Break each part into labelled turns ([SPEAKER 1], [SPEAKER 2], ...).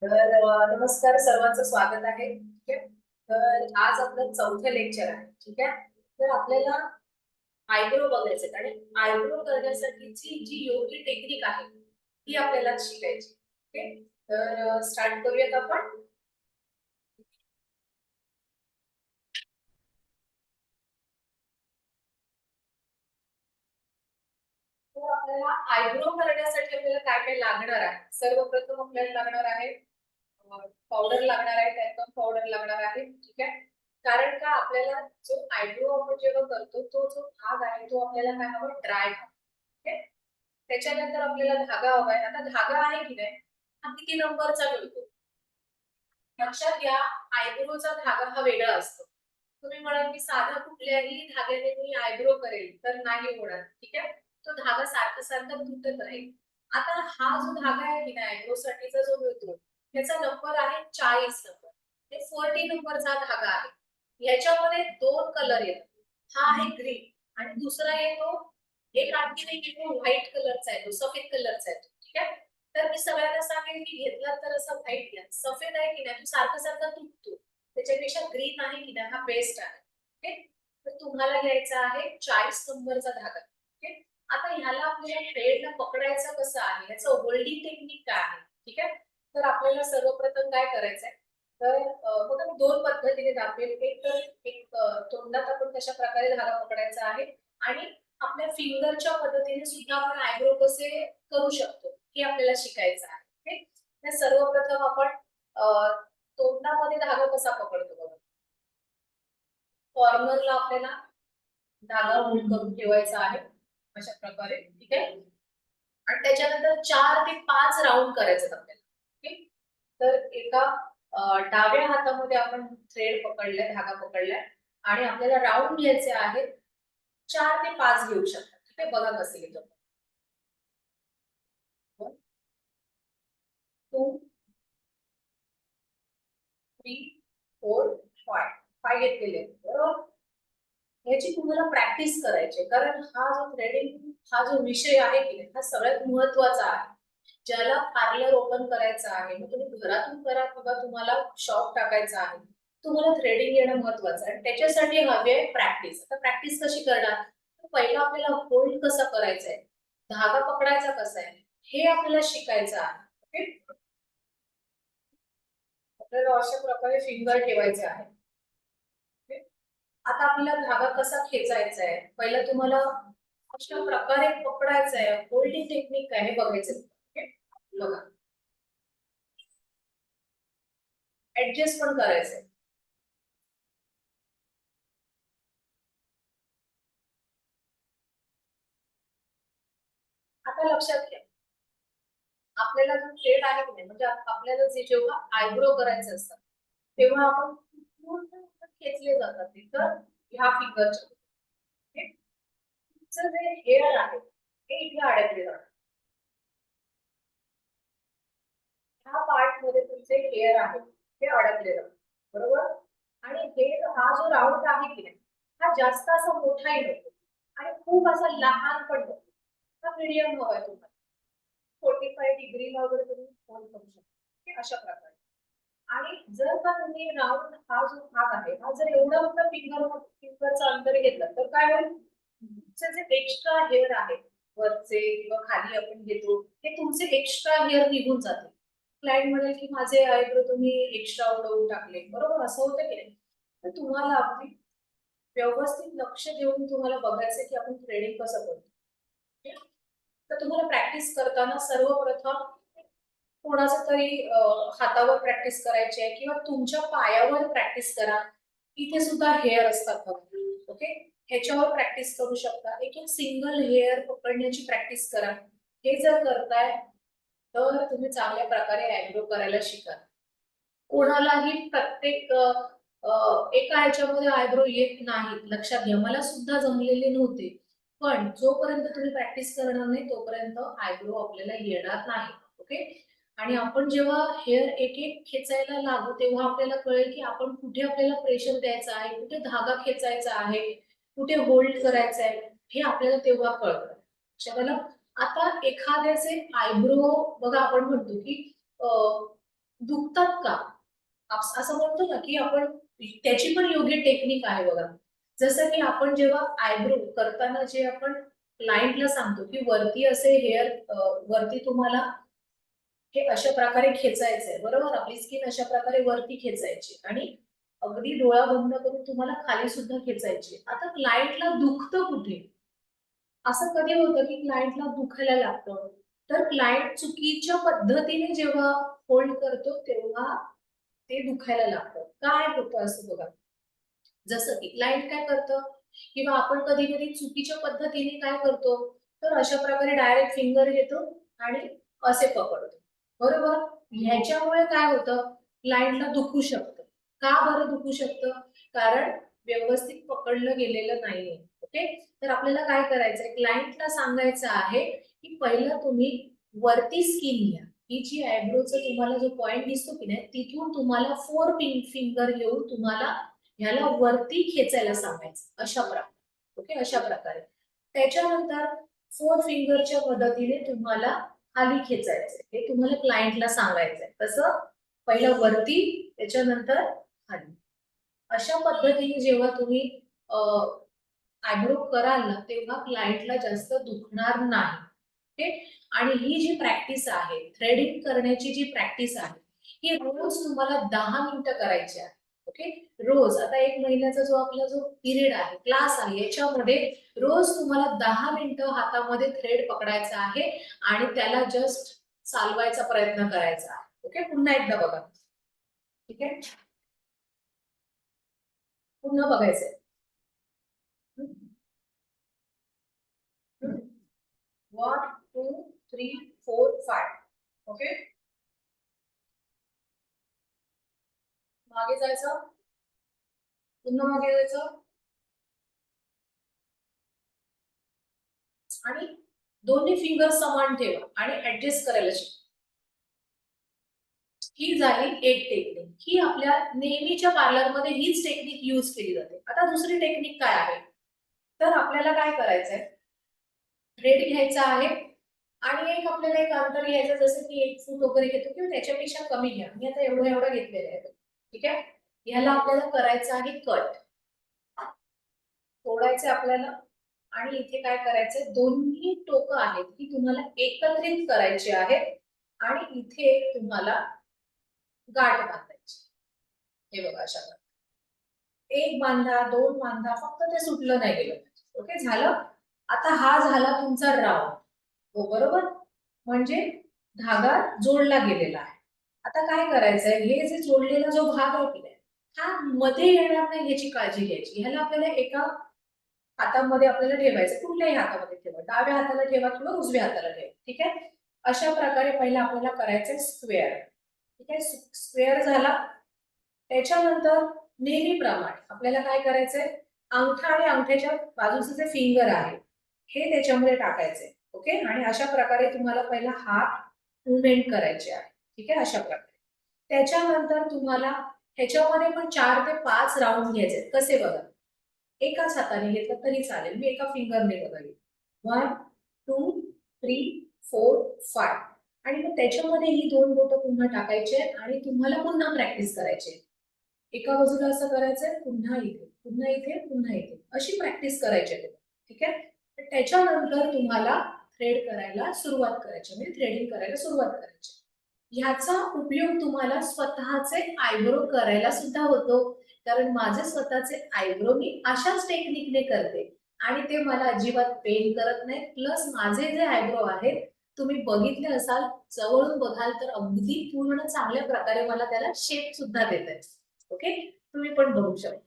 [SPEAKER 1] नमस्कार, सर्वांचं स्वागत आहे. ठीक आहे. तर आज आपलं चौथं लेक्चर आहे. ठीक आहे. तर आपल्याला आयब्रो बघायचे आणि आयब्रो करण्यासाठीची जी योग्य टेक्निक आहे ती आपल्याला शिकायची. ओके. तर स्टार्ट करूयात आपण. तर आपल्याला आयब्रो करण्यासाठी आपल्याला काय काय लागणार आहे. सर्वप्रथम आपल्याला लागणार आहे पावडर लागणार आहे, टॅल्कम पावडर लागणार आहे. ठीक आहे. कारण का आपल्याला जो आयब्रो आपण जेव्हा करतो तो जो भाग आहे तो आपल्याला काय हवा, ड्राय हवा. ठीक आहे. त्याच्यानंतर आपल्याला धागा हवाय. आता धागा आहे की नाही हा किती नंबरचा मिळतो लक्षात घ्या. आयब्रोचा धागा हा वेगळा असतो. तुम्ही म्हणाल की साधा कुठल्याही धाग्याने मी आयब्रो करेल तर नाही होणार. ठीक आहे. तो धागा सारखा सारखा तुटत राहील. आता हा जो धागा आहे की नाही आयब्रो साठीचा जो मिळतो त्याचा नंबर आहे 40 नंबर. ते 40 नंबरचा धागा आहे. याच्यामध्ये दोन कलर येतात. हा आहे ग्रीन आणि दुसरा येतो एक आणखी एक येतो व्हाईट कलरचा आहे, तो सफेद कलरचा आहे. ठीक आहे. तर मी सगळ्यांना सांगेन की घेतला तर असा व्हाईट घ्या. सफेद आहे की नाही तो सारखा सारखा तुटतो. त्याच्यापेक्षा ग्रीन आहे की नाही हा बेस्ट आहे. ओके. तर तुम्हाला घ्यायचा आहे 40 नंबरचा धागा. ओके. आता ह्याला आपल्याला थ्रेडला पकडायचं कसं आहे, याचं होल्डिंग टेक्निक काय आहे. ठीक आहे. तर आपल्याला सर्वप्रथम काय करायचंय, तर बघा मी दोन पद्धतीने दाखवेल. एक तर तोंडात आपण कशा प्रकारे धागा पकडायचा आहे आणि आपल्या फिंगरच्या पद्धतीने सुद्धा आपण आयब्रो कसे करू शकतो हे आपल्याला शिकायचं आहे. ओके. तर सर्वप्रथम आपण तोंडामध्ये धागा कसा पकडतो बघा. कॉर्नरला आपल्याला धागा होल्ड करून ठेवायचा आहे अशा प्रकारे. ठीक आहे. आणि त्याच्यानंतर 4 ते 5 राऊंड करायचे आपल्याला. ओके. तर एका डाव्या हातामध्ये आपण थ्रेड पकडलाय, धागा पकडलाय आणि आपल्याला राऊंड घ्यायचे आहेत. 4 ते 5 घेऊ शकता. ठीक आहे. बघा कसे घेतो. 1 2 3 4 5 5 घेतलेले बरोबर. याची तुम्हाला प्रॅक्टिस करायची कारण हा जो थ्रेडिंग हा जो विषय आहे की नाही हा सगळ्यात महत्वाचा आहे. ज्याला पार्लर ओपन करायचं आहे मग तुम्ही घरातून करा किंवा तुम्हाला शॉप टाकायचा आहे, तुम्हाला थ्रेडिंग येणं महत्वाचं आहे. त्याच्यासाठी हवी आहे प्रॅक्टिस. आता प्रॅक्टिस कशी करणार, पहिला आपल्याला होल्ड कसा करायचा आहे, धागा पकडायचा कसा आहे हे आपल्याला शिकायचं आहे. ओके. आपल्याला अशा प्रकारे फिंगर ठेवायचे आहे. आता आपल्याला धागा कसा खेचायचा आहे, पहिला तुम्हाला अशा प्रकारे पकडायचा आहे. होल्डिंग टेक्निक काय हे बघायचं. बघा ऍडजस्ट पण करायचंय. आता लक्षात घ्या आपल्याला जो शेड आहे की नाही म्हणजे आपल्याला जे जेव्हा आयब्रो करायचं असतं तेव्हा आपण पूर्ण खेचले जातात ते तर ह्या फिंगरच्या जे हेअर आहे हे इथे अडकले जातात. ह्या पार्ट मध्ये तुमचे हेअर आहे ते अडकले जातात बरोबर. आणि हे हा जो राऊंड आहे की नाही हा जास्त असा मोठाही नको आणि खूप असा लहान पण नको. हा मीडियम हवाय तुम्हाला. 45 डिग्रीला वगैरे तुम्ही फोल्ड करू शकता अशा प्रकारे. आणि जर का तुम्ही राऊंड हा जो भाग आहे हा जर एवढा मोठा फिंगरचा अंतर घेतला तर काय होईल, तुमचे जे एक्स्ट्रा हेअर आहे वरचे किंवा खाली आपण घेतो हे तुमचे एक्स्ट्रा हेअर निघून जाते. क्लायंट म्हणेल की माझे आयब्रो तुम्ही एक्स्ट्रा उडवून टाकले बरोबर, असं होतं की नाही. तर तुम्हाला अगदी व्यवस्थित लक्ष देऊन तुम्हाला बघायचं की आपण थ्रेडिंग कसं करतो. तर तुम्हाला प्रॅक्टिस करताना सर्वप्रथम कोणाचं तरी हातावर प्रॅक्टिस करायची आहे किंवा तुमच्या पायावर प्रॅक्टिस करा. इथे सुद्धा हेअर असतात बघा. ओके. ह्याच्यावर प्रॅक्टिस करू शकता. एक एक सिंगल हेअर पकडण्याची प्रॅक्टिस करा. हे जर करताय तर तुम्ही चांगल्या प्रकारे आयब्रो करायला शिका. कोणालाही प्रत्येक एका ह्याच्यामध्ये आयब्रो येत नाही. लक्षात घ्या मला सुद्धा जमलेले नव्हते. पण जोपर्यंत तुम्ही प्रॅक्टिस करणार नाही तोपर्यंत आयब्रो आपल्याला येणार नाही. ओके. आणि आपण जेव्हा हेअर एक एक खेचायला लागू तेव्हा आपल्याला कळेल की आपण कुठे आपल्याला प्रेशर द्यायचं आहे, कुठे धागा खेचायचा आहे, कुठे होल्ड करायचा आहे हे आपल्याला तेव्हा कळतं. लक्षात आलं. आता एखाद्याचे आयब्रो बघा आपण म्हणतो की दुखतात का? असं म्हणतो ना की आपण त्याची पण योग्य टेक्निक आहे बघा. जसं की आपण जेव्हा आयब्रो करताना जे आपण क्लायंटला सांगतो की वरती असे हेअर, वरती तुम्हाला हे अशा प्रकारे खेचायचंय, बरोबर? आपली स्किन अशा प्रकारे वरती खेचायची आणि अगदी डोळा बंद करून तुम्हाला खाली सुद्धा खेचायची. आता क्लायंटला दुखतं कुठे? असं कधी होतं की क्लायंटला दुखायला लागतं, तर क्लायंट चुकीच्या पद्धतीने जेव्हा होल्ड करतो तेव्हा ते दुखायला लागतं. काय होतं असं बघा. जसं की क्लायंट काय करतं किंवा आपण कधी कधी चुकीच्या पद्धतीने काय करतो, तर अशा प्रकारे डायरेक्ट फिंगर घेतो आणि असे पकडतो, बरोबर? ह्याच्यामुळे काय होतं, क्लायंटला दुखू शकतं. का बरं दुखू शकतं? कारण व्यवस्थित पकडलं गेलेलं नाहीये. ओके, तर आपल्याला काय करायचंय, क्लायंटला सांगायचं आहे की पहिलं तुम्ही वरती स्किन घ्या. ही जी आयब्रोचा तुम्हाला जो पॉइंट दिसतो की नाही, तिथून तुम्हाला फोर फिंगर घेऊन तुम्हाला ह्याला वरती खेचायला सांगायचं, अशा प्रकारे. ओके, अशा प्रकारे. त्याच्यानंतर फोर फिंगरच्या मदतीने तुम्हाला खाली खेचायचंय, हे तुम्हाला क्लायंटला सांगायचंय. तसं पहिलं वरती, त्याच्यानंतर खाली. अशा पद्धतीने जेव्हा तुम्ही आयब्रो कराल ना, तेव्हा क्लायंटला जास्त दुखणार नाही. ओके, आणि ही जी प्रॅक्टिस आहे, थ्रेडिंग करण्याची जी प्रॅक्टिस आहे, ही रोज तुम्हाला 10 मिनिटं करायची आहे. ओके, रोज. आता 1 महिन्याचा जो आपला जो पिरियड आहे, क्लास आहे, याच्यामध्ये रोज तुम्हाला 10 मिनिटं हातामध्ये थ्रेड पकडायचा आहे आणि त्याला जस्ट चालवायचा प्रयत्न करायचा आहे. ओके, पुन्हा एकदा बघा. ठीक आहे, पुन्हा बघायचंय. 1 2 3 4 5. ओके, मागे जायचं, पुन्हा मागे जायचं आणि दोन्ही फिंगर समान ठेवा आणि ऍडजस्ट करायला शिका. ही झाली एक टेक्निक. ही आपल्या नेहमीच्या पार्लरमध्ये हीच टेक्निक यूज केली जाते. आता दुसरी टेक्निक काय आहे, तर आपल्याला काय करायचंय, थ्रेड घ्यायचा आहे आणि एक आपल्याला एक अंतर घ्यायचं, जसं की 1 फूट वगैरे घेतो किंवा त्याच्यापेक्षा कमी घ्या. मी आता एवढं एवढं घेतलेलं आहे. ठीक आहे, ह्याला आपल्याला करायचं आहे कट. तोडायचे आपल्याला आणि इथे काय करायचंय, दोन्ही टोकं आहेत ती तुम्हाला एकत्रित करायची आहेत आणि इथे तुम्हाला गाठ बांधायची. हे बघा, अशा प्रकारे. एक बांधा, दोन बांधा, फक्त ते सुटलं नाही गेलं. ओके, झालं. आता हा झाला तुमचा राऊंड. हो, बरोबर. म्हणजे धागा जोडला गेलेला आहे. आता काय करायचंय, हे जे जोडलेला जो भाग आहे की नाही, हा मध्ये येणार नाही ह्याची काळजी घ्यायची. ह्याला आपल्याला एका हातामध्ये आपल्याला ठेवायचं. कुठल्याही हातामध्ये ठेवा, डाव्या हाताला ठेवा किंवा उजव्या हाताला ठेवा. ठीक आहे, अशा प्रकारे पहिला आपल्याला करायचंय स्क्वेअर. ठीक आहे, स्क्वेअर झाला. त्याच्यानंतर नेहमीप्रमाणे आपल्याला काय करायचंय, अंगठा आणि अंगठ्याच्या बाजूचे जे फिंगर आहे हे त्याच्यामध्ये टाकायचे. ओके, आणि अशा प्रकारे तुम्हाला पहिला हात मुवमेंट करायचे आहे. ठीक आहे, अशा प्रकारे. त्याच्यानंतर तुम्हाला ह्याच्यामध्ये पण 4 ते 5 राऊंड घ्यायचे. कसे बघा, एकाच हाताने घेतलं तरी चालेल. मी एका फिंगरने बघायला, 1 2 3 4 5, आणि मग त्याच्यामध्ये ही दोन बोटं पुन्हा टाकायचे आणि तुम्हाला पुन्हा प्रॅक्टिस करायची. एका बाजूला असं करायचंय, पुन्हा इथे, पुन्हा इथे, पुन्हा इथे, अशी प्रॅक्टिस करायची आहे. ठीक आहे, तर त्याच्यानंतर तुम्हाला थ्रेड करायला सुरुवात करायची, म्हणजे थ्रेडिंग करायला सुरुवात करायची. ह्याचा उपयोग तुम्हाला स्वतःचे आयब्रो करायला सुद्धा होतो, कारण माझे स्वतःचे आयब्रो मी अशाच टेक्निकने करते आणि ते मला अजिबात पेन करत नाही. प्लस माझे जे आयब्रो आहेत, तुम्ही बघितले असाल, जवळून बघाल तर अगदी पूर्ण चांगल्या प्रकारे मला त्याला शेप सुद्धा देत आहे. ओके, तुम्ही पण बघू शकता.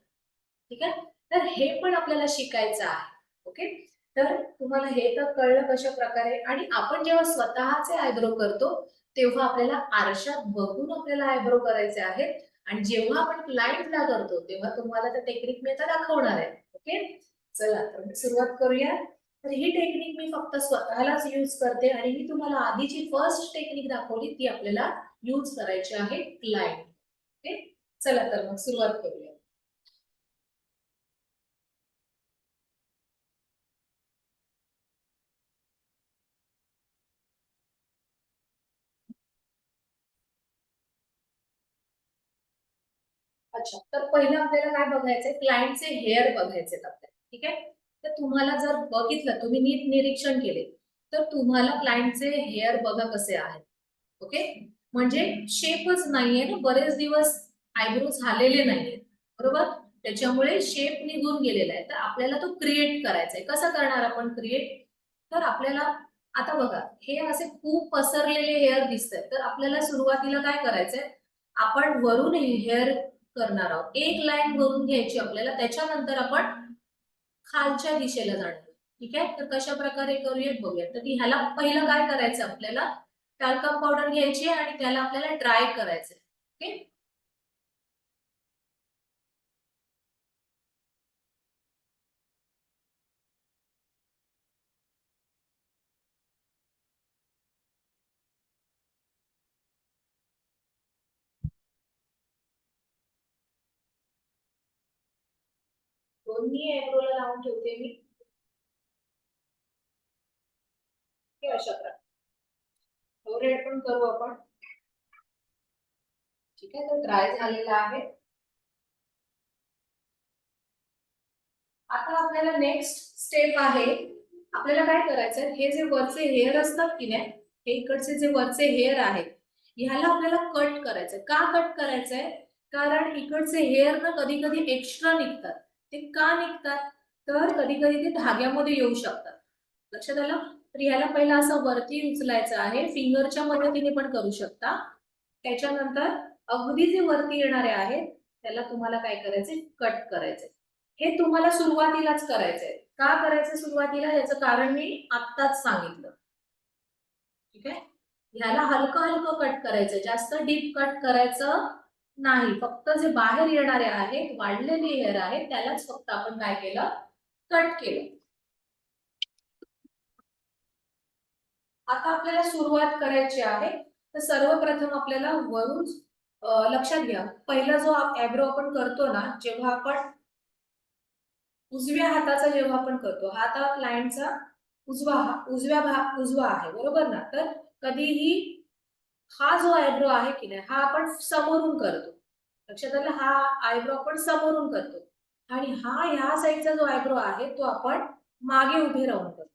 [SPEAKER 1] ठीक आहे, तर हे पण आपल्याला शिकायचं आहे. ओके, तर तुम्हाला हे तर कळलं कशा प्रकारे. आणि आपण जेव्हा स्वतःचे आयब्रो करतो तेव्हा आपल्याला आरशात बघून आपल्याला आयब्रो करायचे आहेत, आणि जेव्हा आपण क्लायंटला करतो तेव्हा तुम्हाला त्या टेक्निक मी आता दाखवणार आहे. ओके, चला तर मी सुरुवात करूया. तर ही टेक्निक मी फक्त स्वतःलाच यूज करते आणि मी तुम्हाला आधीची फर्स्ट टेक्निक दाखवली ती आपल्याला यूज करायची आहे क्लायंट. ओके, चला तर मग सुरुवात करूया. अच्छा, तर पहिलं आपल्याला काय बघायचंय, क्लायंटचे हेअर बघायचे आपल्याला. ठीक आहे, तर तुम्हाला जर बघितलं, तुम्ही नीट निरीक्षण केले, तर तुम्हाला क्लायंटचे हेअर बघा कसे आहेत. ओके, म्हणजे शेपच नाहीये ना, बरेच दिवस आयब्रो झालेले नाहीये, बरोबर. त्याच्यामुळे शेप निघून गेलेला आहे. तर आपल्याला तो क्रिएट करायचा आहे. कसं करणार आपण क्रिएट, तर आपल्याला आता बघा, हे असे खूप पसरलेले हेअर दिसत आहेत. तर आपल्याला सुरुवातीला काय करायचंय, आपण वरून हेअर करणार आहोत. एक लाईन वरून घ्यायची आपल्याला, त्याच्यानंतर आपण खालच्या दिशेला जाणार. ठीक आहे, तर कशा प्रकारे करूयात बघूया. तर ह्याला पहिलं काय करायचं, आपल्याला टाल्कम पावडर घ्यायची आणि त्याला आपल्याला ड्राय करायचं. ओके, दोन्ही आयब्रोला लावून ठेवते मी. हे अशा प्रकारे फोरहेड पण करू आपण. ठीक आहे, तर ड्राय झालेला आहे. आता आपल्याला नेक्स्ट स्टेप आहे, आपल्याला काय करायचंय, हे जे वरचे हेअर असतात की नाही, हे इकडचे जे वरचे हेअर आहेत, ह्याला आपल्याला कट करायचंय. का कट करायचंय, कारण इकडचे हेअर ना कधी कधी एक्स्ट्रा निघतात. ते का निघतात, तर कधी कधी ते धाग्यामध्ये येऊ शकतात. लक्षात आलं. तर ह्याला पहिला असं वरती उचलायचं आहे, फिंगरच्या मदतीने पण करू शकता. त्याच्यानंतर अगदी जे वरती येणारे आहेत त्याला तुम्हाला काय करायचंय, कट करायचंय. हे तुम्हाला सुरुवातीलाच करायचंय. का करायचं सुरुवातीला, याचं कारण मी आत्ताच सांगितलं. ठीक आहे, ह्याला हलकं हलकं कट करायचं, जास्त डीप कट करायचं नाही. फक्त जे बाहेर येणारे आहेत, वाढलेले हेअर आहेत, त्यालाच फक्त आपण काय केलं, कट केलं. आता आपल्याला सुरुवात करायची आहे. तर सर्वप्रथम आपल्याला वरून लक्षात घ्या, पहिला जो आयब्रो आपण करतो ना, जेव्हा आपण उजव्या हाताचा जेव्हा आपण करतो, हा आता क्लायंटचा उजवा आहे, बरोबर ना. तर कधीही हा जो आयब्रो आहे की नाही, हा आपण समोरून करतो. लक्षात आलं, हा आयब्रो आपण समोरून करतो. आणि हा ह्या साईडचा जो आयब्रो आहे तो आपण मागे उभे राहून करतो.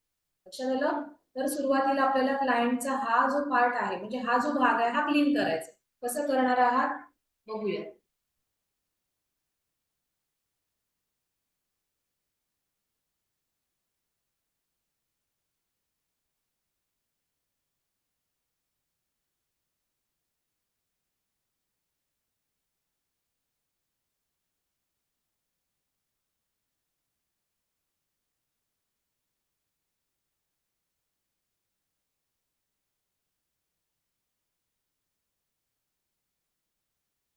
[SPEAKER 1] लक्षात आलं. तर सुरुवातीला आपल्याला क्लायंटचा हा जो पार्ट आहे, म्हणजे हा जो भाग आहे, हा क्लीन करायचा. कसं करणार आहात बघूया.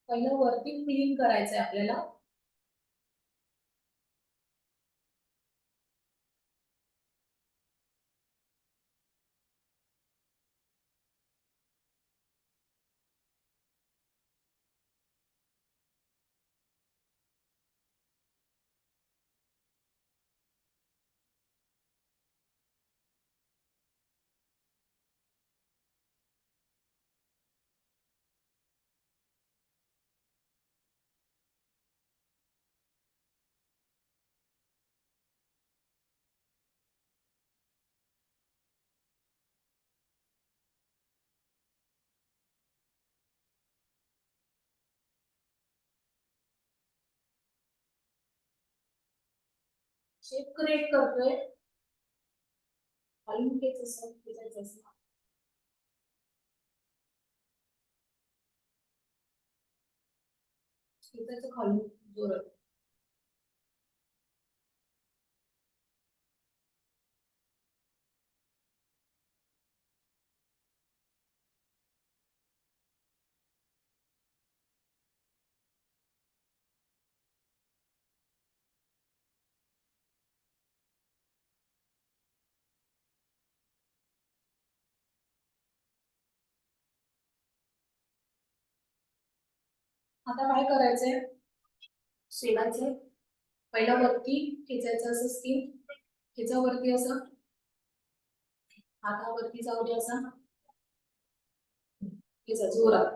[SPEAKER 1] पहिलं वरती क्लीन करायचंय आपल्याला. शेप क्रिएट करतोय, खालून केस असं खेचायचं असं. खेचायचं खालून जोरात. आता काय करायचंय, शेलाचे पहिला वरती खेचायचं असं स्किन, खेचावरती असं, हातावरती जाऊ दे असा, खेचा जोरात.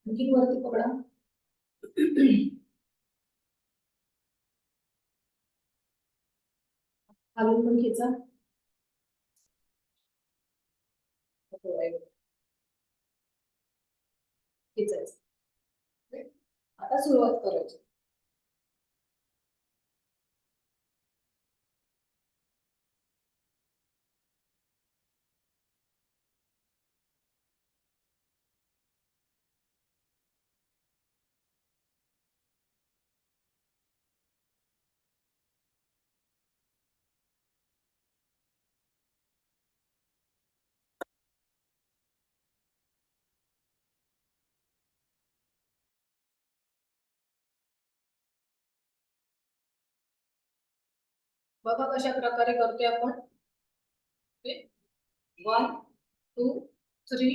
[SPEAKER 1] आणखी वरती पकडा. खालून पण खेचा. खेचायचं. आता सुरुवात करायची. बघा कशा प्रकारे करतोय आपण. 1 2 3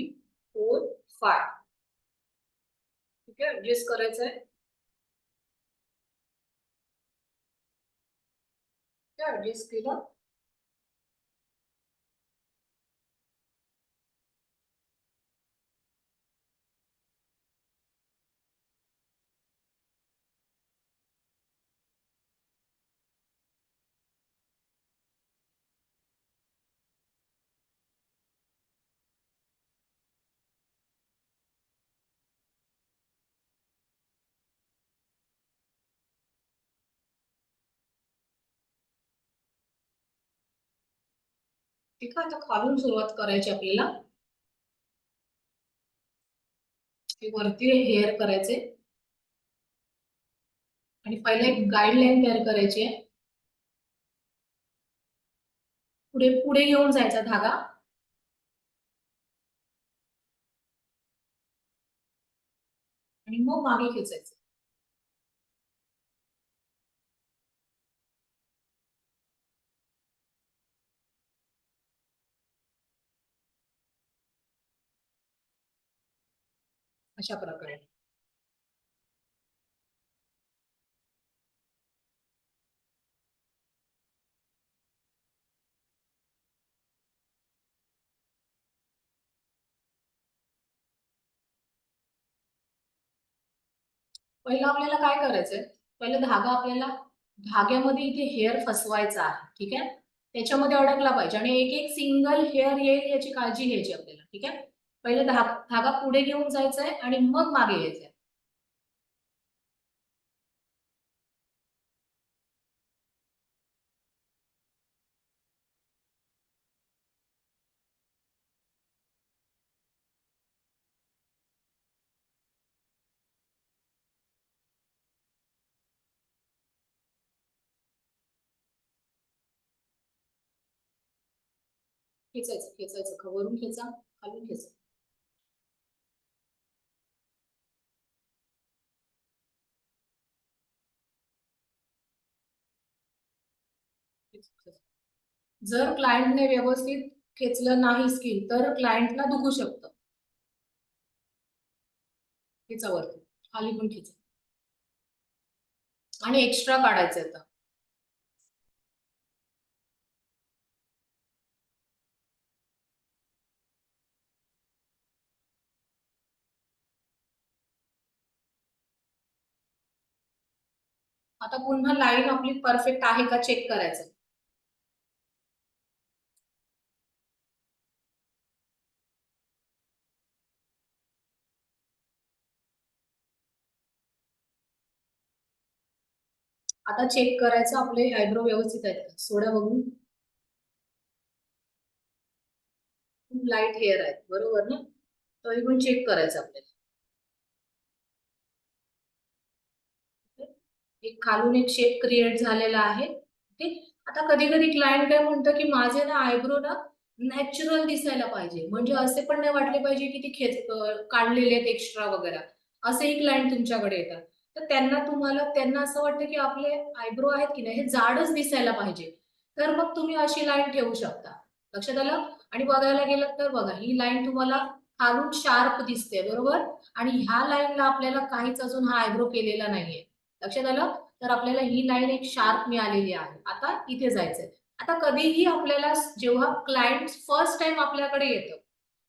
[SPEAKER 1] 4 5. ठीक आहे, ऍडजस्ट करायचंय. ऍडजस्ट केलं. ठीक आहे, आता खालून सुरुवात करायची आपल्याला. वरती हेअर करायचे आणि पहिले एक गाईडलाईन तयार करायची आहे. पुढे पुढे घेऊन जायचा धागा आणि मग मागे खेचायचं. अशा प्रकारे. पहिलं आपल्याला काय करायचंय, पहिलं धागा आपल्याला धाग्यामध्ये इथे हेअर फसवायचा आहे. ठीक आहे, त्याच्यामध्ये अडकला पाहिजे आणि एक एक सिंगल हेअर येईल याची काळजी घ्यायची आपल्याला. ठीक आहे, पहिले धागा पुढे घेऊन जायचा आहे आणि मग मागे यायचंय. खेचायचं खेचायचं, वरून खेचा, खालून खेचा. जर क्लायंटने व्यवस्थित खेचलं नाही स्किन तर क्लायंटला दुखू शकतं. खेचावरती खाली पण खेचा आणि एक्स्ट्रा काढायचं आता. आता पुन्हा लाईन आपली परफेक्ट आहे का चेक करायचं. आता चेक करायचं आपले आयब्रो व्यवस्थित आहेत का. सोडा बघून. खूप लाईट हेअर आहेत बरोबर ना, तरी पण चेक करायचं आपल्याला. एक खालून एक शेप क्रिएट झालेला आहे. आता कधी कधी क्लायंट काय म्हणतं की माझे ना आयब्रो ना नॅचरल दिसायला पाहिजे, म्हणजे असे पण नाही वाटले पाहिजे की ते काढलेले आहेत एक्स्ट्रा वगैरे. असेही क्लायंट तुमच्याकडे येतात. तर त्यांना असं वाटतं की आपले आयब्रो आहेत की नाही हे जाडच दिसायला पाहिजे. तर मग तुम्ही अशी लाईन ठेवू शकता. लक्षात आलं. आणि बघायला गेलं तर बघा ही लाईन तुम्हाला खालून शार्प दिसते बरोबर, आणि ह्या लाईनला आपल्याला काहीच अजून हा आयब्रो केलेला नाहीये. लक्षात आलं. तर आपल्याला ही लाईन एक शार्प मिळालेली आहे. आता इथे जायचंय. आता कधीही आपल्याला जेव्हा क्लायंट फर्स्ट टाइम आपल्याकडे येतं,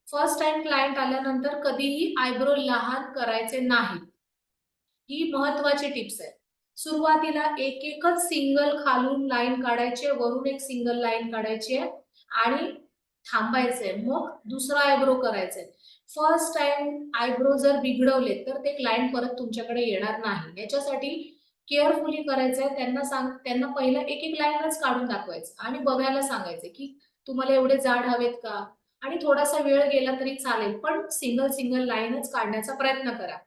[SPEAKER 1] फर्स्ट टाइम क्लायंट आल्यानंतर कधीही आयब्रो लहान करायचे नाही. ही महत्वाची टिप्स आहे. सुरुवातीला एक एकच सिंगल खालून लाईन काढायची आहे, वरून एक सिंगल लाईन काढायची आहे आणि थांबायचंय. मग दुसरा आयब्रो करायचंय. फर्स्ट टाइम आयब्रो जर बिघडवले तर ते क्लायंट परत तुमच्याकडे येणार नाही. याच्यासाठी केअरफुली करायचंय. त्यांना पहिला एक एक लाईनच काढून दाखवायचं आणि बघायला सांगायचं की तुम्हाला एवढे जाड हवेत का, आणि थोडासा वेळ गेला तरी चालेल, पण सिंगल सिंगल लाईनच काढण्याचा प्रयत्न करा.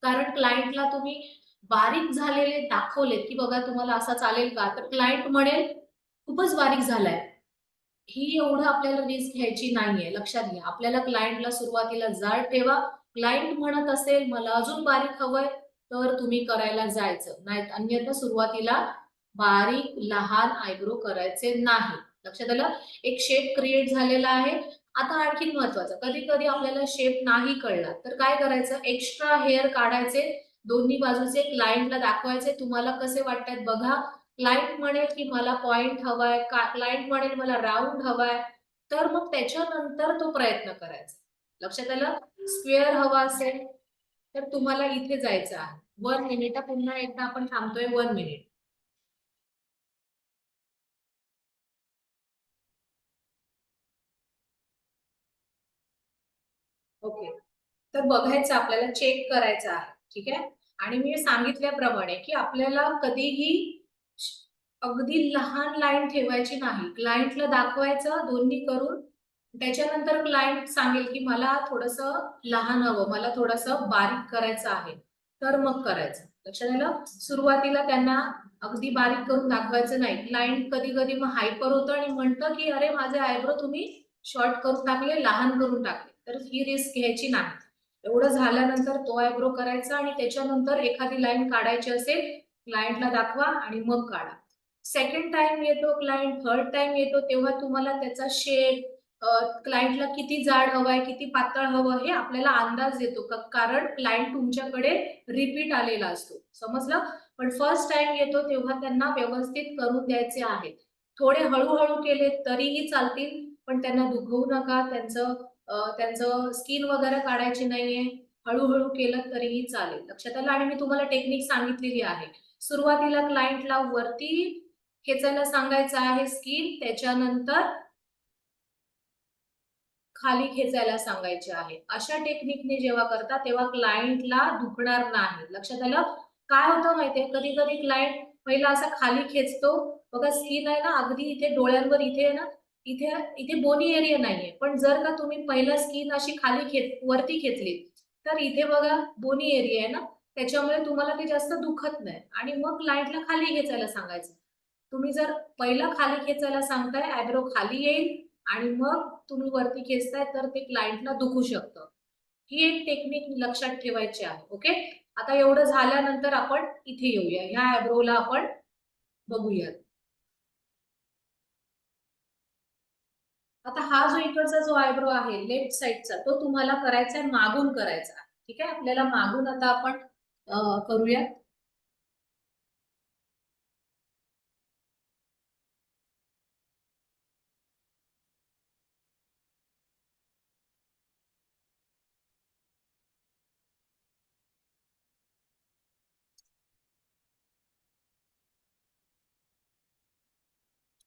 [SPEAKER 1] कारण क्लायंटला तुम्ही बारीक झालेले दाखवलेत की बघा तुम्हाला असा चालेल का, तर क्लायंट म्हणेल खूपच बारीक झालाय. ही एवढं आपल्याला रिस्क घ्यायची नाहीये. लक्षात घ्या, आपल्याला क्लायंटला सुरुवातीला जाड ठेवा. क्लायंट म्हणत असेल मला अजून बारीक हवंय, तर तुम्ही करायला जायचं, नाही अन्यथा सुरुवातीला बारीक लहान आयब्रो करायचे नाही. लक्षात आलं? एक शेप क्रिएट झालेला आहे. आता आणखी महत्वाचं, कधी कधी आपल्याला शेप नाही कळला तर काय करायचं, एक्स्ट्रा हेअर काढायचे दोन्ही बाजूचे, क्लायंटला दाखवायचे तुम्हाला कसे वाटतात बघा. क्लायंट म्हणेल की मला पॉइंट हवाय, क्लायंट म्हणेल मला राऊंड हवाय, तर मग त्याच्यानंतर तो प्रयत्न करायचा. लक्षात आलं? स्क्वेअर हवा असेल तर तुम्हाला इथे जायचं आहे. 1 मिनिट, पुन्हा एकदा आपण थांबतोय 1 मिनिट. ओके, तर बघायचं आपल्याला, चेक करायचं आहे. ठीक आहे. आणि मी सांगितल्याप्रमाणे की आपल्याला कधीही अगदी लहान लाईन ठेवायची नाही. क्लायंटला दाखवायचं दोन्ही करून, त्याच्यानंतर क्लायंट सांगेल की मला थोडस लहान हवं, मला थोडस बारीक करायचं आहे, तर मग करायचं. लक्षात आलं? सुरुवातीला त्यांना अगदी बारीक करून दाखवायचं नाही. क्लायंट कधी कधी मग हायपर होतं आणि म्हणतं की अरे माझे आयब्रो तुम्ही शॉर्ट करून टाकले, लहान करून टाकले, तर ही रिस्क घ्यायची नाही. एवढं झाल्यानंतर तो आयब्रो करायचा आणि त्याच्यानंतर एखादी लाईन काढायची असेल, क्लायंटला दाखवा आणि मग काढा. सेकंड टाइम येतो क्लायंट, थर्ड टाइम येतो, तेव्हा तुम्हाला त्याचा शेप, क्लायंटला किती जाड हवाय, किती पातळ हवं, हे आपल्याला अंदाज येतो कारण क्लायंट तुमच्याकडे रिपीट आलेला असतो. समजलं? पण फर्स्ट टाइम येतो तेव्हा त्यांना व्यवस्थित करून द्यायचे आहे. थोडे हळूहळू केले तरीही चालतील, पण त्यांना दुखवू नका. त्यांचं स्किन वगैरे काढायची नाहीये. हळूहळू केलं तरीही चालेल. लक्षात आलं? आणि मी तुम्हाला टेक्निक सांगितलेली आहे. सुरुवातीला क्लायंटला वरती खेचायला सांगायचं आहे स्किन, त्याच्यानंतर खाली खेचायला सांगायचे आहे. अशा टेक्निकने जेव्हा करता तेव्हा क्लायंटला दुखणार नाही. लक्षात आलं? काय होतं माहितीये, कधी कधी क्लायंट पहिला असा खाली खेचतो, बघा स्किन आहे ना अगदी इथे डोळ्यांवर, इथे आहे ना, इथे इथे बोनी एरिया नाहीये, पण जर का तुम्ही पहिला स्किन अशी खाली वरती खेचली तर इथे बघा बोनी एरिया आहे ना, त्याच्यामुळे तुम्हाला ते जास्त दुखत नाही. आणि मग क्लायंटला खाली खेचायला सांगायचं. तुम्ही जर पहिला खाली खेचायला सांगताय, आयब्रो खाली येईल आणि मग तुम्ही वरती खेचताय तर ते क्लायंटला दुखू शकतं. ही एक टेक्निक लक्षात ठेवायची आहे. ओके. आता एवढं झाल्यानंतर आपण इथे येऊया, ह्या आयब्रोला आपण बघूयात. आता हा जो इकडचा जो आयब्रो आहे लेफ्ट साइडचा, तो तुम्हाला करायचा आहे, मागून करायचा आहे. ठीक आहे. आपल्याला मागून आता आपण करूया.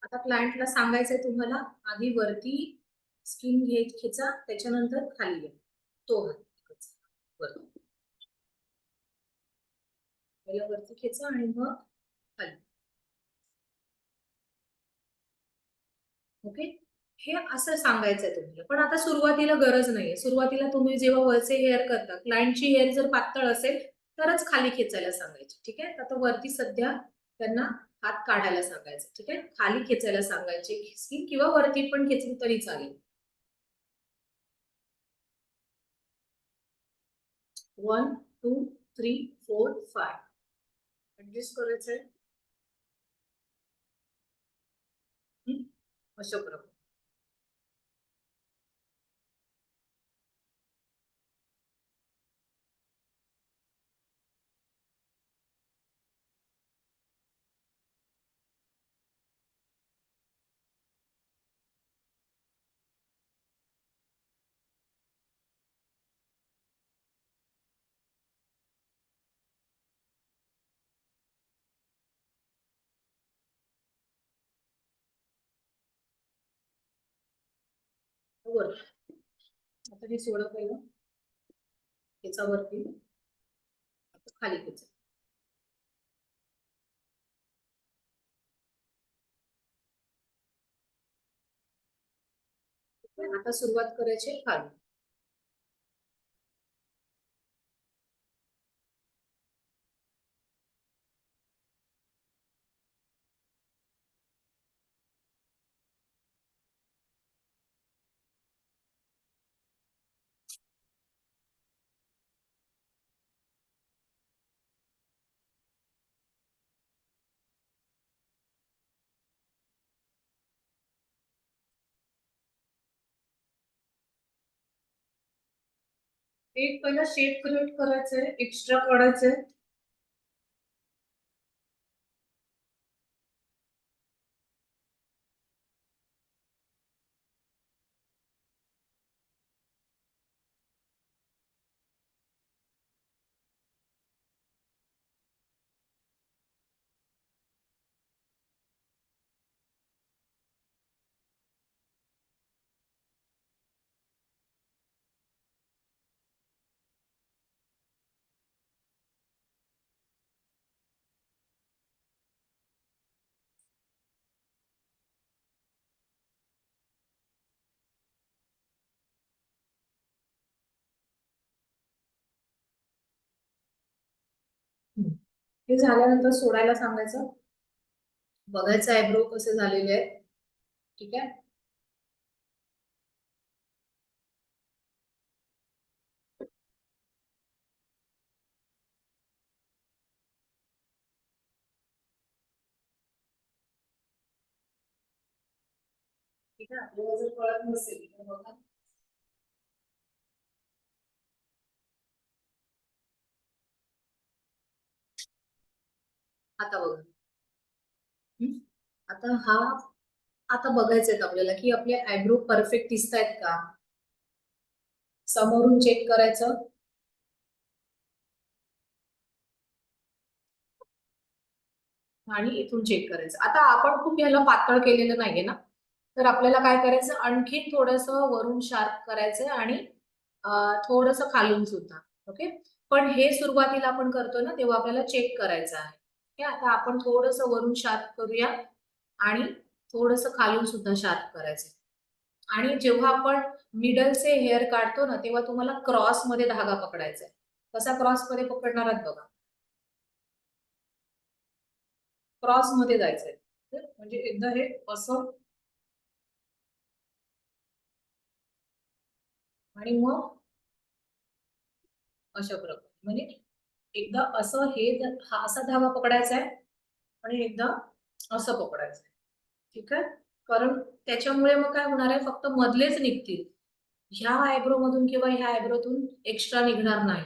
[SPEAKER 1] आता क्लायंटला सांगायचंय तुम्हाला आधी वरती स्किन खेचा, त्याच्यानंतर खाली घ्या. तो हात इकडचा, वरती. पहिला वरती खेचा आणि मग खाली. ओके. हे असं सांगायचंय तुम्हाला. पण आता सुरुवातीला गरज नाहीये. सुरुवातीला तुम्ही जेव्हा वरचे हेअर करता, क्लायंटची हेअर जर पातळ असेल तरच खाली खेचायला सांगायची. ठीक आहे. आता वरती सध्या त्यांना हात काढायला सांगायचं. ठीक आहे. खाली खेचायला सांगायचे स्किन, किंवा वरती पण खेचली तरी चालेल. 1 2 3 4 5 ऍडजस्ट करायचंय. अशा प्रकारे. वर. आता हे सोडं पहिलं, त्याचा वरती खाली घ्यायचं. आता सुरुवात करायची खाली. एक पहिला शेप क्रिएट करायचंय, एक्स्ट्रा काढायचंय. हे झाल्यानंतर सोडायला सांगायचं. बघायचं आयब्रो कसे झालेले आहेत. ठीक आहे. ठीक आहे. आपल्याला जर कळत नसेल तर बघा. आता बघा. आता हा, आता बघायचंय आपल्याला की आपले आयब्रो परफेक्ट दिसत आहेत का. समोरून चेक करायचं आणि इथून चेक करायचं. आता आपण खूप याला पातळ केलेलं नाहीये ना, तर आपल्याला काय करायचं, आणखी थोडस वरून शार्प करायचंय आणि थोडस खालून सुद्धा. ओके. पण हे सुरुवातीला आपण करतो ना, तेव्हा आपल्याला चेक करायचं आहे. ठीक आहे. आता आपण थोडस वरून शार्प करूया आणि थोडस खालून सुद्धा शार्प करायचं. आणि जेव्हा आपण मिडलचे हेअर काढतो ना, तेव्हा तुम्हाला क्रॉस मध्ये धागा पकडायचा आहे. कसा क्रॉस मध्ये पकडणार आहात बघा. क्रॉस मध्ये जायचंय. म्हणजे एकदा हे असं आणि मग अशा प्रकारे, म्हणजे एकदा असं हे हा असा धागा पकडायचा आहे आणि एकदा असं पकडायचं आहे. ठीक आहे. कारण त्याच्यामुळे मग काय होणार आहे, फक्त मधलेच निघतील. ह्या आयब्रो मधून किंवा ह्या आयब्रोतून एक्स्ट्रा निघणार नाही.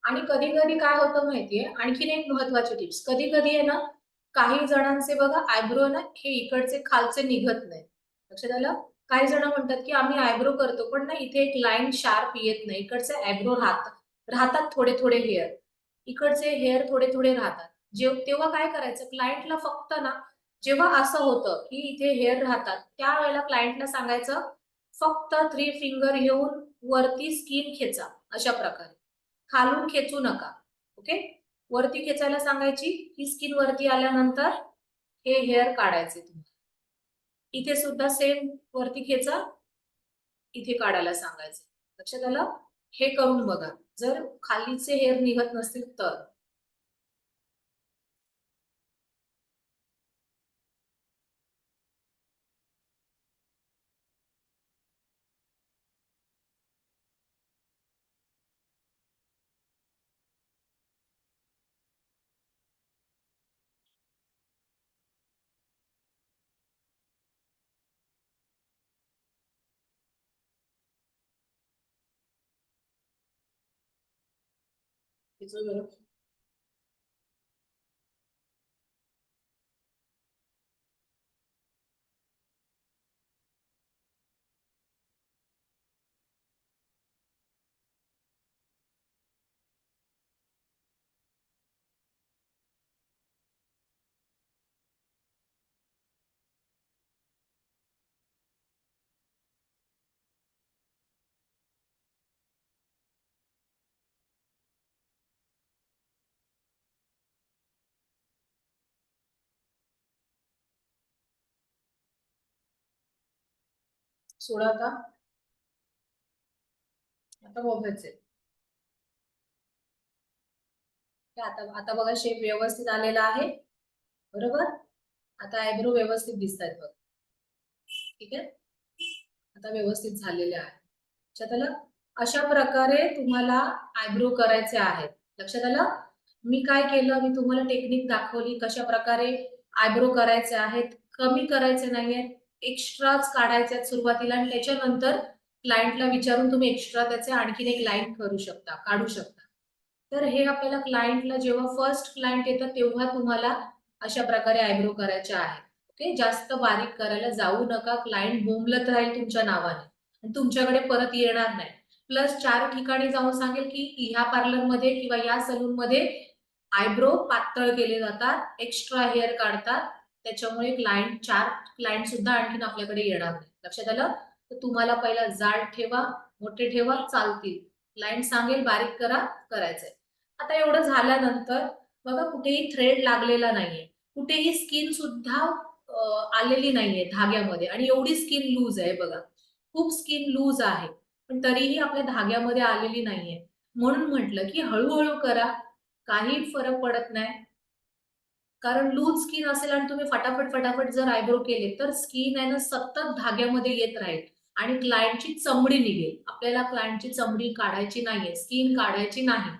[SPEAKER 1] आणि कधी कधी काय होतं माहितीये, आणखीन एक महत्वाची टिप्स, कधी कधी आहे ना, काही जणांचे बघा आयब्रो ना हे इकडचे खालचे निघत नाही. लक्षात आलं. काही जण म्हणतात की आम्ही आयब्रो करतो पण ना इथे एक लाईन शार्प येत नाही, इकडचे आयब्रो राहतात थोडे थोडे हेअर, इकडचे हेअर थोडे थोडे राहतात. तेव्हा काय करायचं, क्लायंटला फक्त ना, जेव्हा असं होतं की इथे हेअर राहतात, त्यावेळेला क्लायंटला सांगायचं फक्त 3 फिंगर घेऊन वरती स्किन खेचा, अशा प्रकारे. खालून खेचू नका. ओके. वरती खेचायला सांगायची, ही स्किन वरती आल्यानंतर हे हेअर काढायचे तुम्ही. इथे सुद्धा सेम वरती खेचा, इथे काढायला सांगायचे. लक्षात आलं. हे करून बघा, जर खालीचे हेअर निघत नसतील तर. तिचं जरा सोडा आता मोबाईलचे आता आता बघा शेप व्यवस्थित आलेला आहे, बरोबर. आता आयब्रो व्यवस्थित दिसत आहेत बघ, ठीक आहे. आता व्यवस्थित झालेले आहे. लक्षात आलं? अशा प्रकारे तुम्हाला आयब्रो करायचे आहेत. लक्षात आलं? मी काय केलं, मी तुम्हाला टेक्निक दाखवली कशा प्रकारे आयब्रो करायचे आहेत. कमी करायचे नाहीये, एक्स्ट्राच काढायचे आहेत सुरुवातीला आणि त्याच्यानंतर क्लायंटला विचारून तुम्ही एक्स्ट्रा त्याचे आणखीन एक लाईन करू शकता, काढू शकता. तर हे आपल्याला क्लायंटला जेव्हा फर्स्ट क्लायंट येतं तेव्हा तुम्हाला अशा प्रकारे आयब्रो करायचे आहेत. ओके, जास्त बारीक करायला जाऊ नका. क्लायंट बोंबलत राहील तुमच्या नावाने आणि तुमच्याकडे परत येणार नाही. प्लस 4 ठिकाणी जाऊन सांगेल की ह्या पार्लरमध्ये किंवा या सलून मध्ये आयब्रो पातळ केले जातात, एक्स्ट्रा हेअर काढतात, त्याच्यामुळे 4 क्लायंट सुद्धा आणखीन आपल्याकडे येणार नाही. लक्षात आलं? तर तुम्हाला पहिला जाड ठेवा, मोठे ठेवा, चालतील. क्लायंट सांगेल बारीक करा, करायचंय. आता एवढं झाल्यानंतर बघा कुठेही थ्रेड लागलेला नाहीये, कुठेही स्किन सुद्धा आलेली नाहीये धाग्यामध्ये आणि एवढी स्किन लूज आहे बघा, खूप स्किन लूज आहे पण तरीही आपल्या धाग्यामध्ये आलेली नाहीये. म्हणून म्हटलं की हळूहळू करा, काही फरक पडत नाही. कारण लूज स्किन असेल आणि तुम्ही फटाफट फटाफट जर आयब्रो केले तर स्किन आहे ना सतत धाग्यामध्ये येत राहील आणि क्लायंटची चमडी निघेल. आपल्याला क्लायंटची चमडी काढायची नाहीये, स्किन काढायची नाही.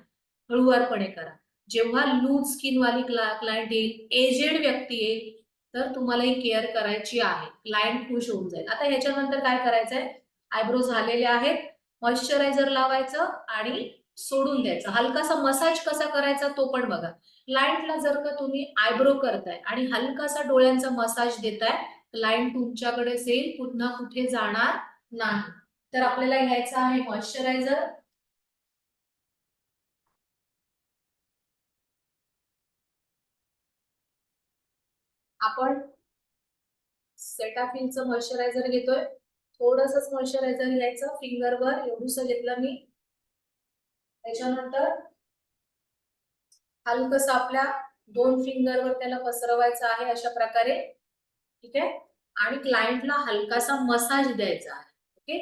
[SPEAKER 1] हळूवारपणे करा. जेव्हा लूज स्किन वाली क्लायंट येईल, एजेड व्यक्ती येईल, तर तुम्हाला ही केअर करायची आहे. क्लायंट खुश होऊन जाईल. आता ह्याच्यानंतर काय करायचंय, आयब्रो झालेले आहेत, मॉइश्चरायझर लावायचं आणि सोडून द्यायचं. हलकासा मसाज कसा करायचा तो पण बघा. क्लायंटला जर का तुम्ही आयब्रो करताय आणि हलकासा डोळ्यांचा मसाज देताय, क्लायंट तुमच्याकडेच येईल, पुन्हा कुठे जाणार नाही. तर आपल्याला घ्यायचं आहे मॉइश्चरायझर. आपण सेटाफिलचं मॉइश्चरायझर घेतोय. थोडंसंच मॉइश्चरायझर घ्यायचं, फिंगरवर एवढंसं घेतलं मी. त्याच्यानंतर हलकसं आपल्या 2 फिंगरवर त्याला पसरवायचं आहे अशा प्रकारे, ठीक आहे. आणि क्लायंटला हलकासा मसाज द्यायचा आहे. ओके,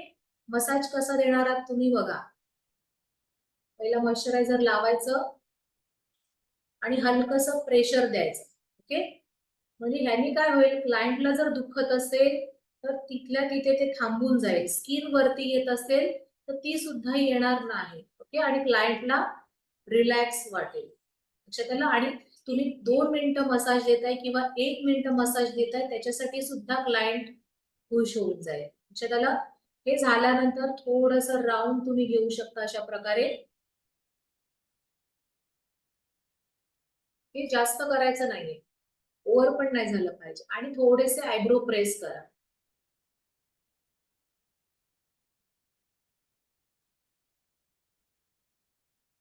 [SPEAKER 1] मसाज कसा देणार आहात तुम्ही बघा. पहिला मॉइश्चरायझर लावायचं आणि हलकसं प्रेशर द्यायचं. ओके, म्हणजे ह्यानी काय होईल, क्लायंटला जर दुखत असेल तर तिथल्या तिथे ते थांबून जाईल. स्किन वरती येत असेल तर ती सुद्धा येणार नाही. ओके, आणि क्लायंटला रिलॅक्स वाटेल. लक्षात आलं? आणि तुम्ही 2 मिनिटं मसाज देताय किंवा 1 मिनिट मसाज देताय त्याच्यासाठी सुद्धा क्लायंट खुश होऊन जाईल. लक्षात आलं? हे झाल्यानंतर थोडस राऊंड तुम्ही घेऊ शकता अशा प्रकारे. हे जास्त करायचं नाहीये, ओव्हर पण नाही झालं पाहिजे. आणि थोडेसे आयब्रो प्रेस करा.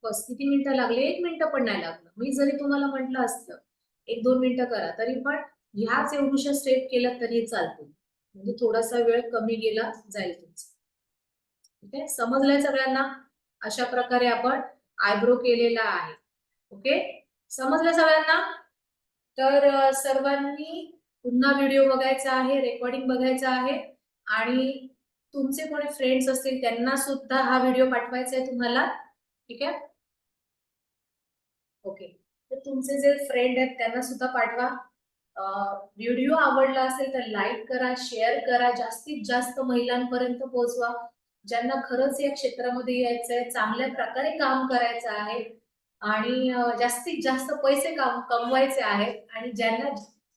[SPEAKER 1] बस किती मिनिटं लागले, 1 मिनिट पण नाही लागलं. मी जरी तुम्हाला म्हटलं असतं 1-2 मिनिटं करा तरी पण ह्याच एवढ्याशा स्टेप केल्या तरी चालतील. म्हणजे थोडासा वेळ कमी गेला जाईल तुमचा. ठीक आहे, समजलंय सगळ्यांना? अशा प्रकारे आपण आयब्रो केलेला आहे. ओके, समजलं सगळ्यांना? तर सर्वांनी पुन्हा व्हिडिओ बघायचा आहे, रेकॉर्डिंग बघायचं आहे आणि तुमचे कोणी फ्रेंड्स असतील त्यांना सुद्धा हा व्हिडिओ पाठवायचा आहे तुम्हाला. ठीक आहे, ओके. तर तुमचे जे फ्रेंड आहेत त्यांना सुद्धा पाठवा. व्हिडिओ आवडला असेल तर लाईक करा, शेअर करा, जास्तीत जास्त महिलांपर्यंत पोहोचवा. ज्यांना खरंच या क्षेत्रामध्ये यायचंय, चांगल्या प्रकारे काम करायचं आहे आणि जास्तीत जास्त पैसे कमवायचे आहेत आणि ज्यांना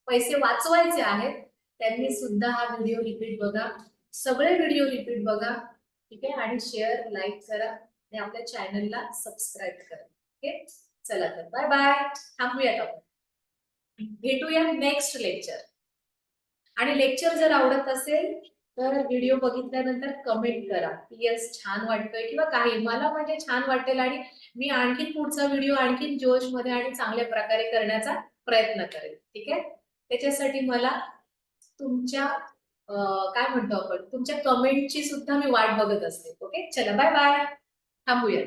[SPEAKER 1] पैसे वाचवायचे आहेत त्यांनी सुद्धा हा व्हिडिओ रिपीट बघा. सगळे व्हिडिओ रिपीट बघा, ठीक आहे. आणि शेअर, लाईक करा आणि आपल्या चॅनलला सबस्क्राईब करा. ओके, चला तर बाय बाय. थांबूयात आपण, भेटूया नेक्स्ट लेक्चर. आणि लेक्चर जर आवडत असेल तर व्हिडिओ बघितल्यानंतर कमेंट करा, यस छान वाटतोय किंवा काही. मला म्हणजे छान वाटेल आणि मी आणखीन पुढचा व्हिडिओ आणखीन जोश मध्ये आणि चांगल्या प्रकारे करण्याचा प्रयत्न करेल. ठीक आहे, त्याच्यासाठी मला तुमच्या काय म्हणतो आपण, तुमच्या कमेंटची सुद्धा मी वाट बघत असते. ओके, चला बाय बाय, थांबूया.